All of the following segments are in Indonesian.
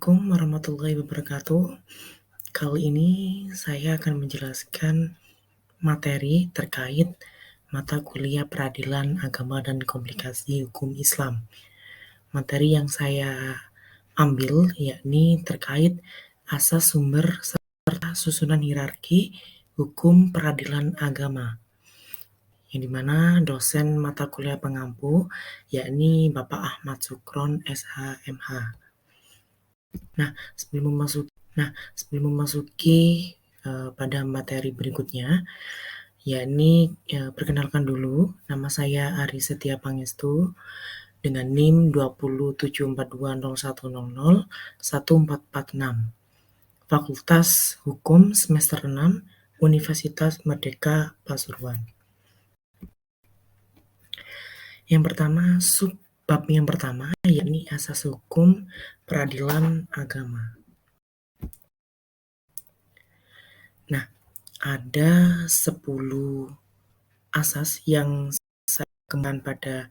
Assalamualaikum warahmatullahi wabarakatuh. Kali ini saya akan menjelaskan materi terkait mata kuliah Peradilan Agama dan Komplikasi Hukum Islam. Materi yang saya ambil yakni terkait asas sumber serta susunan hierarki hukum peradilan agama, yang dimana dosen mata kuliah pengampu yakni Bapak Ahmad Sukron SH.MH. Nah, sebelum memasuki pada materi berikutnya, yakni perkenalkan dulu, nama saya Ari Setia Pangestu dengan NIM 2074201001446, Fakultas Hukum semester 6, Universitas Merdeka Pasuruan. Bab yang pertama yakni asas hukum peradilan agama. Nah, ada 10 asas yang saya kembangkan pada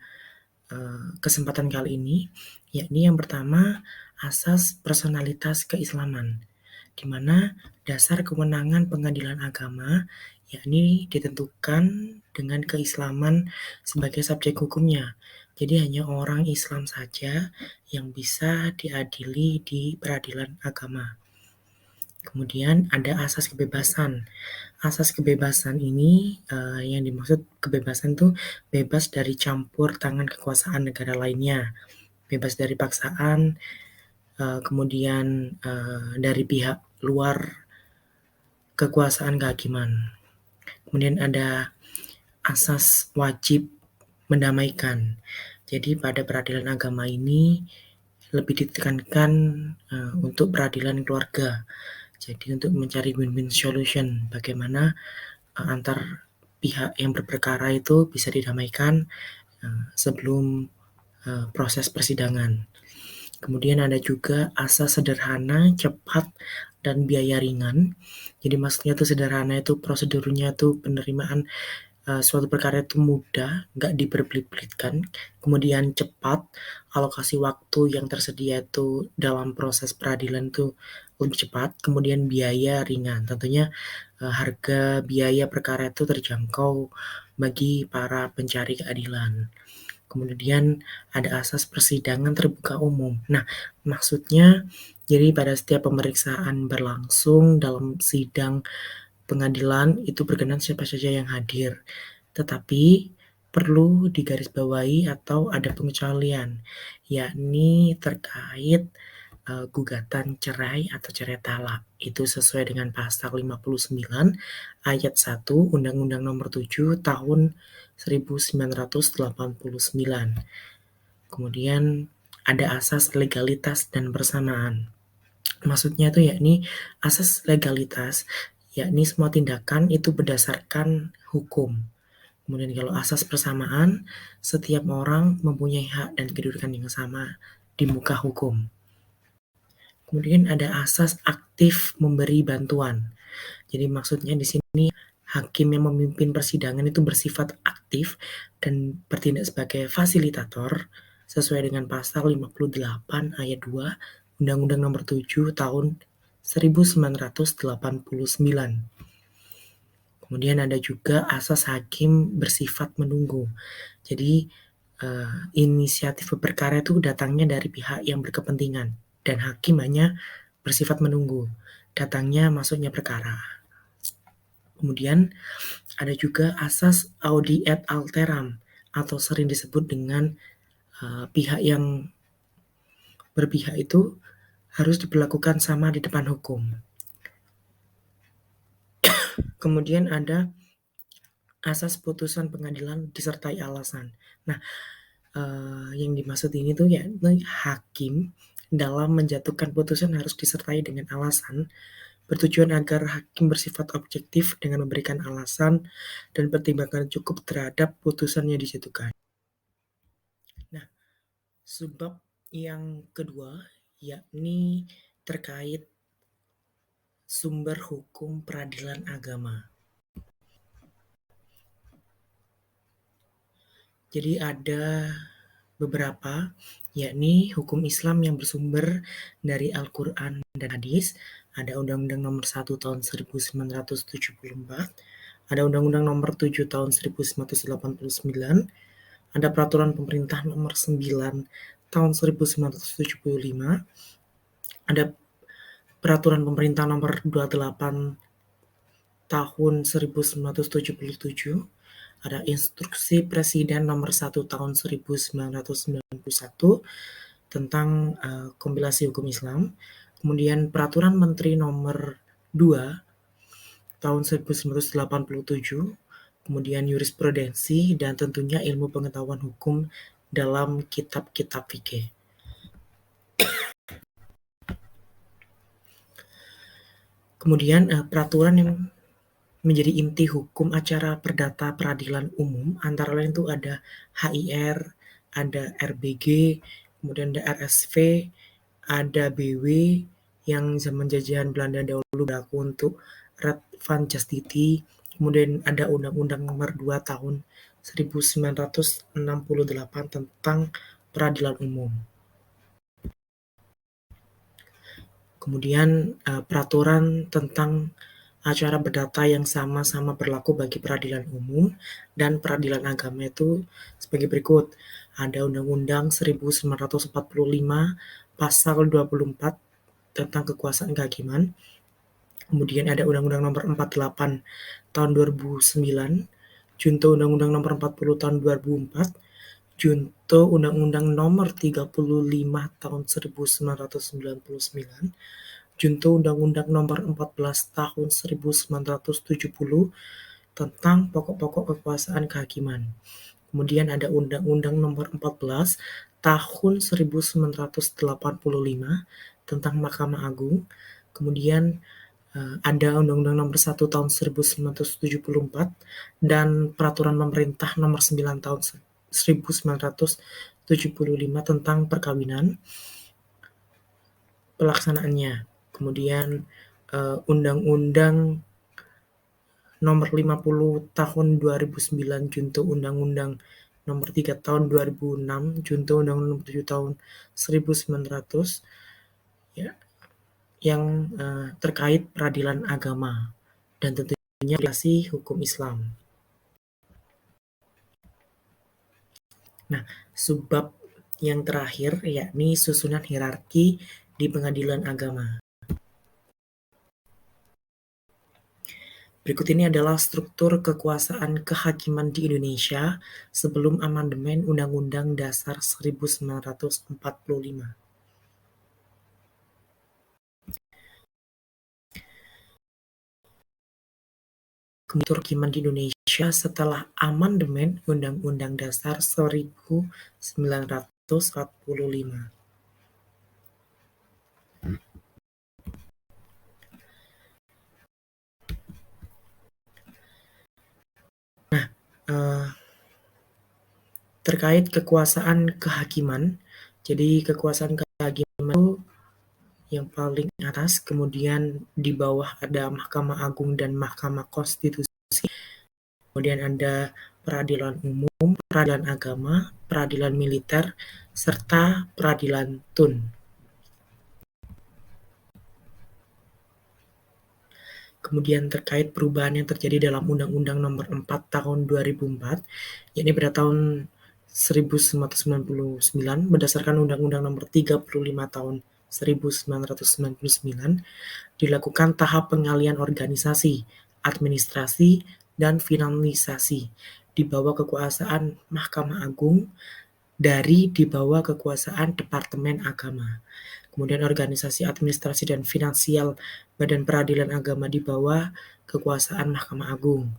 kesempatan kali ini, yakni yang pertama asas personalitas keislaman, di mana dasar kewenangan pengadilan agama yakni ditentukan dengan keislaman sebagai subjek hukumnya. Jadi hanya orang Islam saja yang bisa diadili di peradilan agama. Kemudian ada asas kebebasan. Asas kebebasan ini yang dimaksud kebebasan itu bebas dari campur tangan kekuasaan negara lainnya, bebas dari paksaan, kemudian dari pihak luar kekuasaan kehakiman. Kemudian ada asas wajib mendamaikan. Jadi pada peradilan agama ini lebih ditekankan untuk peradilan keluarga. Jadi untuk mencari win-win solution, bagaimana antar pihak yang berperkara itu bisa didamaikan sebelum proses persidangan. Kemudian ada juga asas sederhana, cepat, dan biaya ringan. Jadi maksudnya itu sederhana itu prosedurnya itu penerimaan suatu perkara itu mudah, nggak diperbelit-belitkan. Kemudian cepat, alokasi waktu yang tersedia itu dalam proses peradilan itu lebih cepat. Kemudian biaya ringan, tentunya harga biaya perkara itu terjangkau bagi para pencari keadilan. Kemudian ada asas persidangan terbuka umum. Nah, maksudnya jadi pada setiap pemeriksaan berlangsung dalam sidang pengadilan itu berkenan siapa saja yang hadir. Tetapi perlu digarisbawahi atau ada pengecualian, yakni terkait gugatan cerai atau cerai talak. Itu sesuai dengan pasal 59 ayat 1 Undang-Undang Nomor 7 Tahun 1989. Kemudian ada asas legalitas dan bersamaan. Maksudnya itu yakni asas legalitas, yakni semua tindakan itu berdasarkan hukum. Kemudian kalau asas persamaan, setiap orang mempunyai hak dan kedudukan yang sama di muka hukum. Kemudian ada asas aktif memberi bantuan. Jadi maksudnya di sini hakim yang memimpin persidangan itu bersifat aktif dan bertindak sebagai fasilitator sesuai dengan pasal 58 ayat 2 Undang-Undang Nomor 7 Tahun 1989. Kemudian ada juga asas hakim bersifat menunggu. Jadi inisiatif perkara itu datangnya dari pihak yang berkepentingan dan hakim hanya bersifat menunggu datangnya masuknya perkara. Kemudian ada juga asas audi et alteram atau sering disebut dengan pihak yang berpihak itu harus diperlakukan sama di depan hukum. Kemudian ada asas putusan pengadilan disertai alasan. Nah, yang dimaksud ini tuh ya hakim dalam menjatuhkan putusan harus disertai dengan alasan, bertujuan agar hakim bersifat objektif dengan memberikan alasan dan pertimbangan cukup terhadap putusan yang dijatuhkan. Nah, subbab yang kedua yakni terkait sumber hukum peradilan agama. Jadi ada beberapa, yakni hukum Islam yang bersumber dari Al-Quran dan Hadis. Ada Undang-Undang Nomor 1 Tahun 1974, ada Undang-Undang Nomor 7 Tahun 1989, ada Peraturan Pemerintah Nomor 9 Tahun 1975, ada Peraturan Pemerintah Nomor 28 Tahun 1977, ada Instruksi Presiden Nomor 1 Tahun 1991 tentang kompilasi hukum Islam, kemudian Peraturan Menteri Nomor 2 Tahun 1987, kemudian jurisprudensi, dan tentunya ilmu pengetahuan hukum dalam kitab-kitab fikih. Kemudian peraturan yang menjadi inti hukum acara perdata peradilan umum antara lain itu ada HIR, ada RBG, kemudian ada RSV, ada BW yang zaman jajahan Belanda dahulu berlaku untuk Red van Justiti, kemudian ada Undang-Undang Nomor 2 Tahun 1968 tentang peradilan umum. Kemudian peraturan tentang acara perdata yang sama-sama berlaku bagi peradilan umum dan peradilan agama itu sebagai berikut. Ada Undang-Undang 1945 Pasal 24 tentang kekuasaan kehakiman. Kemudian ada Undang-Undang Nomor 48 Tahun 2009, Junto Undang-Undang Nomor 40 Tahun 2004, Junto Undang-Undang Nomor 35 Tahun 1999, Junto Undang-Undang Nomor 14 Tahun 1970 tentang pokok-pokok kekuasaan kehakiman. Kemudian ada Undang-Undang Nomor 14 Tahun 1985 tentang Mahkamah Agung. Kemudian ada Undang-Undang Nomor 1 Tahun 1974 dan Peraturan Pemerintah Nomor 9 Tahun 1975 tentang perkawinan. Pelaksanaannya. Kemudian Undang-Undang Nomor 50 Tahun 2009 Junto Undang-Undang Nomor 3 Tahun 2006 Junto Undang-Undang Nomor 7 Tahun 1900 ya, yang terkait peradilan agama dan tentunya aplikasi hukum Islam. Nah, subbab yang terakhir yakni susunan hierarki di pengadilan agama. Berikut ini adalah struktur kekuasaan kehakiman di Indonesia sebelum amandemen Undang-Undang Dasar 1945. Kehakiman di Indonesia setelah amandemen Undang-Undang Dasar 1945. Terkait kekuasaan kehakiman, jadi kekuasaan kehakiman itu yang paling atas, kemudian di bawah ada Mahkamah Agung dan Mahkamah Konstitusi, kemudian ada peradilan umum, peradilan agama, peradilan militer, serta peradilan tun. Kemudian terkait perubahan yang terjadi dalam Undang-Undang Nomor 4 Tahun 2004, yakni pada tahun 1999 berdasarkan Undang-Undang Nomor 35 Tahun 1999 dilakukan tahap pengalihan organisasi, administrasi, dan finalisasi di bawah kekuasaan Mahkamah Agung dari di bawah kekuasaan Departemen Agama. Kemudian organisasi administrasi dan finansial Badan Peradilan Agama di bawah kekuasaan Mahkamah Agung.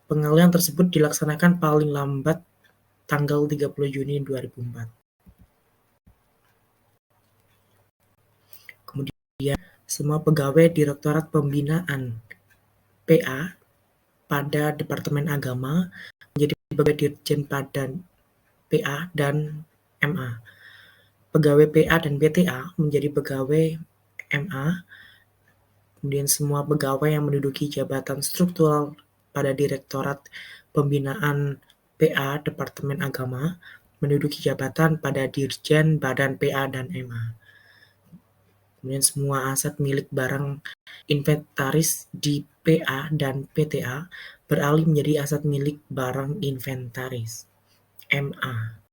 Pengalihan tersebut dilaksanakan paling lambat tanggal 30 Juni 2004. Kemudian semua pegawai Direktorat Pembinaan PA pada Departemen Agama menjadi pegawai Dirjen Badan PA dan MA. Pegawai PA dan BTA menjadi pegawai MA. Kemudian semua pegawai yang menduduki jabatan struktural pada Direktorat Pembinaan PA Departemen Agama menduduki jabatan pada Dirjen, Badan PA, dan MA. Kemudian semua aset milik barang inventaris di PA dan PTA beralih menjadi aset milik barang inventaris MA.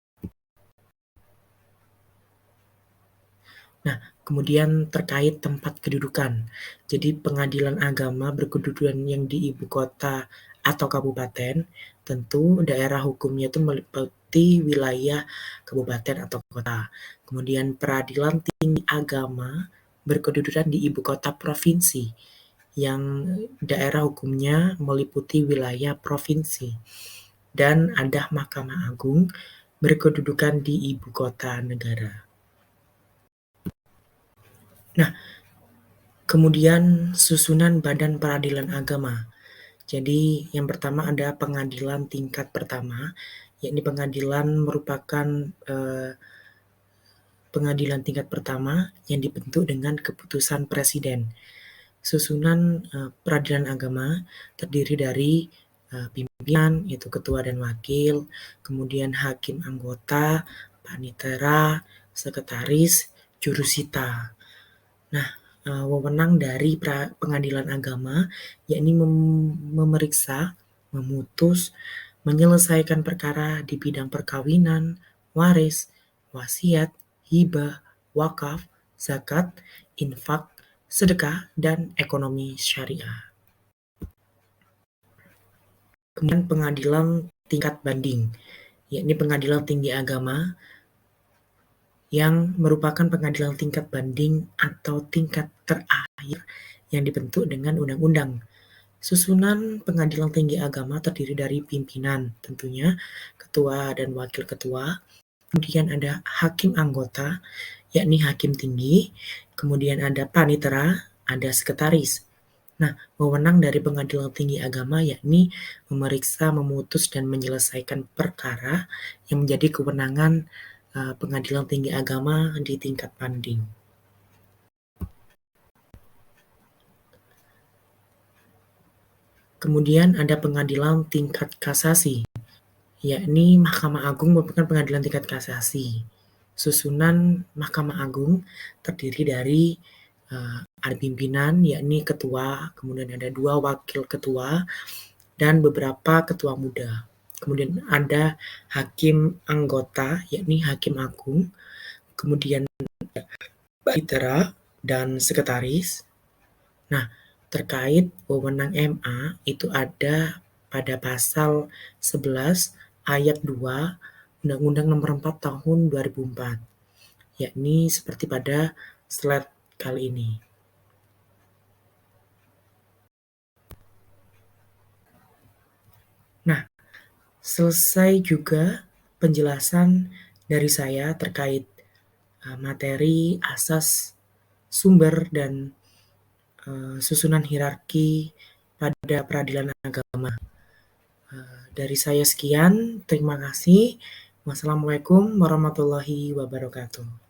Nah, kemudian terkait tempat kedudukan. Jadi pengadilan agama berkedudukan yang di ibu kota atau kabupaten, tentu daerah hukumnya itu meliputi wilayah kabupaten atau kota. Kemudian peradilan tinggi agama berkedudukan di ibu kota provinsi, yang daerah hukumnya meliputi wilayah provinsi. Dan ada Mahkamah Agung berkedudukan di ibu kota negara. Nah, kemudian susunan Badan Peradilan Agama. Jadi yang pertama ada pengadilan tingkat pertama, yakni pengadilan merupakan pengadilan tingkat pertama yang dibentuk dengan keputusan presiden. Susunan peradilan agama terdiri dari pimpinan, itu ketua dan wakil, kemudian hakim anggota, panitera, sekretaris, jurusita. Nah, wewenang dari pengadilan agama yakni memeriksa, memutus, menyelesaikan perkara di bidang perkawinan, waris, wasiat, hibah, wakaf, zakat, infak, sedekah, dan ekonomi syariah. Kemudian pengadilan tingkat banding, yakni pengadilan tinggi agama yang merupakan pengadilan tingkat banding atau tingkat terakhir yang dibentuk dengan undang-undang. Susunan pengadilan tinggi agama terdiri dari pimpinan, tentunya ketua dan wakil ketua, kemudian ada hakim anggota, yakni hakim tinggi, kemudian ada panitera, ada sekretaris. Nah, wewenang dari pengadilan tinggi agama yakni memeriksa, memutus, dan menyelesaikan perkara yang menjadi kewenangan pengadilan tinggi agama di tingkat banding. Kemudian ada pengadilan tingkat kasasi, yakni Mahkamah Agung merupakan pengadilan tingkat kasasi. Susunan Mahkamah Agung terdiri dari ada pimpinan, yakni ketua, kemudian ada 2 wakil ketua, dan beberapa ketua muda. Kemudian ada hakim anggota, yakni hakim agung, kemudian panitera dan sekretaris. Nah, terkait wewenang MA itu ada pada pasal 11 ayat 2 Undang-Undang Nomor 4 Tahun 2004, yakni seperti pada slide kali ini. Nah, selesai juga penjelasan dari saya terkait materi, asas, sumber, dan susunan hierarki pada peradilan agama. Dari saya sekian, terima kasih. Wassalamualaikum warahmatullahi wabarakatuh.